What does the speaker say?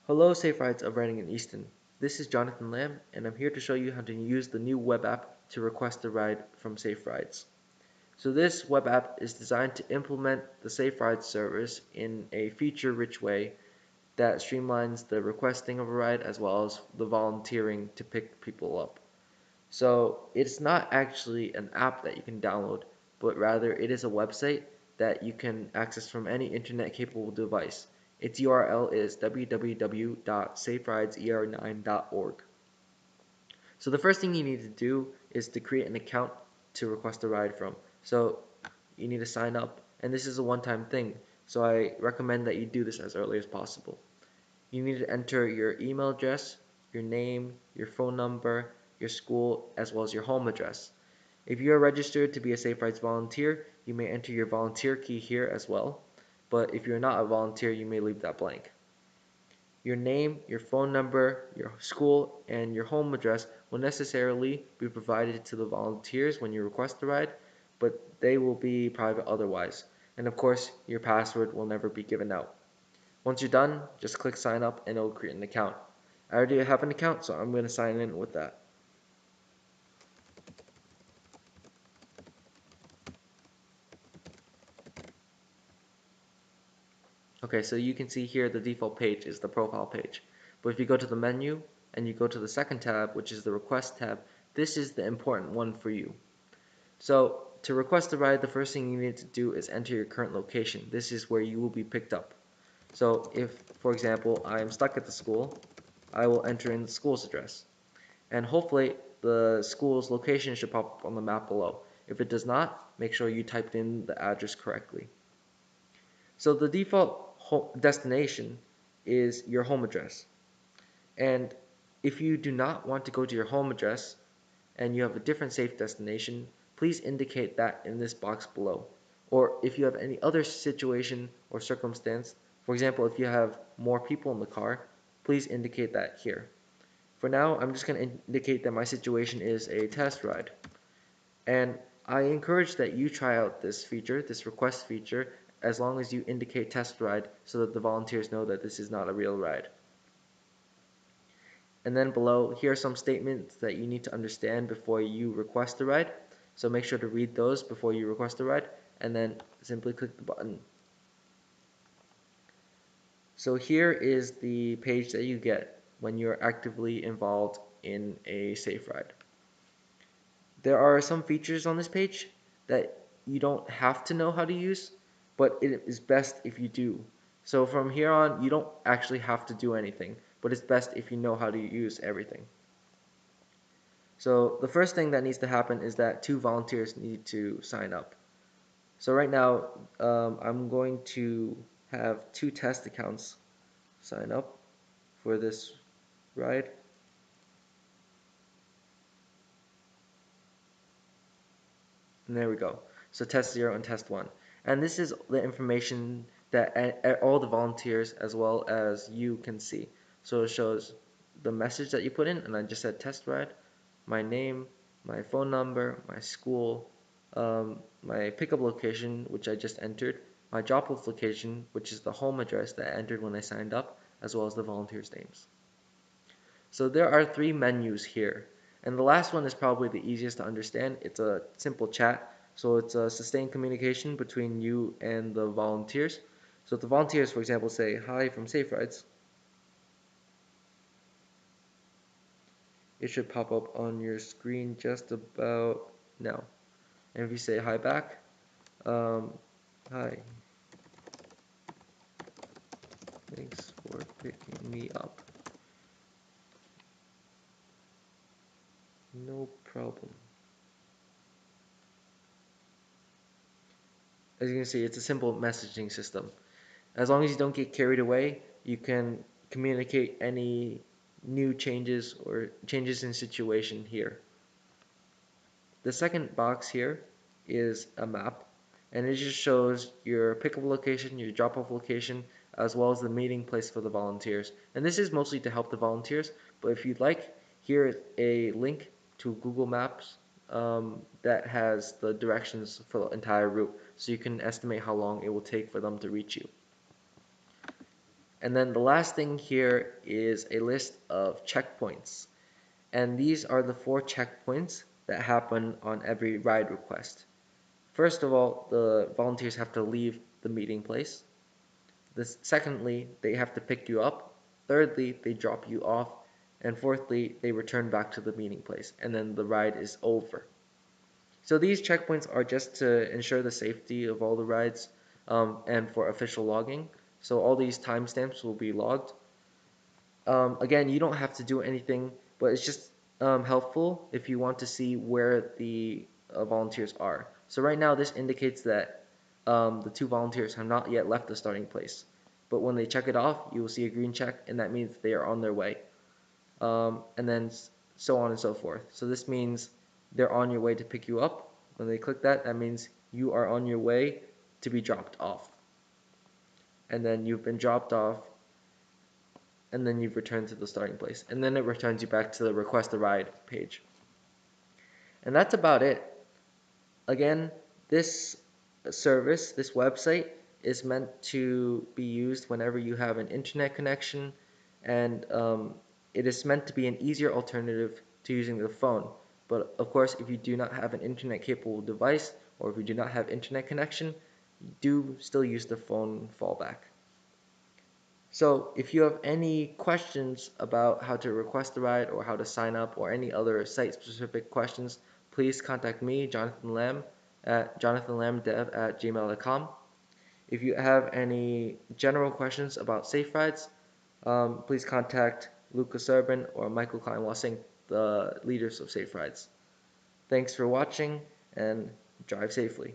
Hello, Safe Rides of Reading and Easton. This is Jonathan Lam, and I'm here to show you how to use the new web app to request a ride from Safe Rides. So this web app is designed to implement the Safe Rides service in a feature-rich way that streamlines the requesting of a ride as well as the volunteering to pick people up. So it's not actually an app that you can download, but rather it is a website that you can access from any internet-capable device. Its URL is www.saferideser9.org. So the first thing you need to do is to create an account to request a ride from. So you need to sign up, and this is a one-time thing, so I recommend that you do this as early as possible. You need to enter your email address, your name, your phone number, your school, as well as your home address. If you are registered to be a Safe Rides volunteer, you may enter your volunteer key here as well, but if you're not a volunteer, you may leave that blank. Your name, your phone number, your school, and your home address will necessarily be provided to the volunteers when you request a ride, but they will be private otherwise. And of course, your password will never be given out. Once you're done, just click sign up and it will create an account. I already have an account, so I'm going to sign in with that. Okay, so you can see here the default page is the profile page. But if you go to the menu and you go to the second tab, which is the request tab, this is the important one for you. So to request a ride, the first thing you need to do is enter your current location. This is where you will be picked up. So if, for example, I am stuck at the school, I will enter in the school's address. And hopefully the school's location should pop up on the map below. If it does not, make sure you typed in the address correctly. So the default destination is your home address. And if you do not want to go to your home address and you have a different safe destination, please indicate that in this box below. Or if you have any other situation or circumstance, for example, if you have more people in the car, please indicate that here. For now, I'm just going to indicate that my situation is a test ride. And I encourage that you try out this feature, this request feature, as long as you indicate test ride so that the volunteers know that this is not a real ride. And then below, here are some statements that you need to understand before you request a ride. So make sure to read those before you request a ride, and then simply click the button. So here is the page that you get when you're actively involved in a safe ride. There are some features on this page that you don't have to know how to use, but it is best if you do. So from here on, you don't actually have to do anything, but it's best if you know how to use everything. So the first thing that needs to happen is that 2 volunteers need to sign up. So right now, I'm going to have 2 test accounts sign up for this ride. And there we go. So test 0 and test 1. And this is the information that all the volunteers as well as you can see. So it shows the message that you put in, and I just said test ride, my name, my phone number, my school, my pickup location, which I just entered, my drop-off location, which is the home address that I entered when I signed up, as well as the volunteers' names. So there are 3 menus here, and the last one is probably the easiest to understand. It's a simple chat, so it's a sustained communication between you and the volunteers. So if the volunteers, for example, say, "Hi from Safe Rides," it should pop up on your screen just about now. And if you say hi back, "Hi, thanks for picking me up. No problem." As you can see, it's a simple messaging system. As long as you don't get carried away, you can communicate any new changes or changes in situation here. The second box here is a map, and it just shows your pickup location, your drop-off location, as well as the meeting place for the volunteers. And this is mostly to help the volunteers, but if you'd like, here is a link to Google Maps that has the directions for the entire route, so you can estimate how long it will take for them to reach you. And then the last thing here is a list of checkpoints. And these are the 4 checkpoints that happen on every ride request. First of all, the volunteers have to leave the meeting place. Secondly, they have to pick you up. Thirdly, they drop you off. And fourthly, they return back to the meeting place. And then the ride is over. So these checkpoints are just to ensure the safety of all the rides and for official logging. So all these timestamps will be logged. Again, you don't have to do anything, but it's just helpful if you want to see where the volunteers are. So right now this indicates that the 2 volunteers have not yet left the starting place. But when they check it off, you will see a green check, and that means they are on their way. And then so on and so forth. So this means they're on your way to pick you up. When they click that, that means you are on your way to be dropped off. And then you've been dropped off, and then you've returned to the starting place. And then it returns you back to the request a ride page. And that's about it. Again, this service, this website, is meant to be used whenever you have an internet connection, and it is meant to be an easier alternative to using the phone. But of course, if you do not have an internet capable device, or if you do not have internet connection, do still use the phone fallback. So if you have any questions about how to request a ride or how to sign up or any other site-specific questions, please contact me, Jonathan Lam, at jonathanlamdev@gmail.com. If you have any general questions about safe rides, please contact Lucas Urban or Michael Klein-Wassing, the leaders of Safe Rides. Thanks for watching, and drive safely.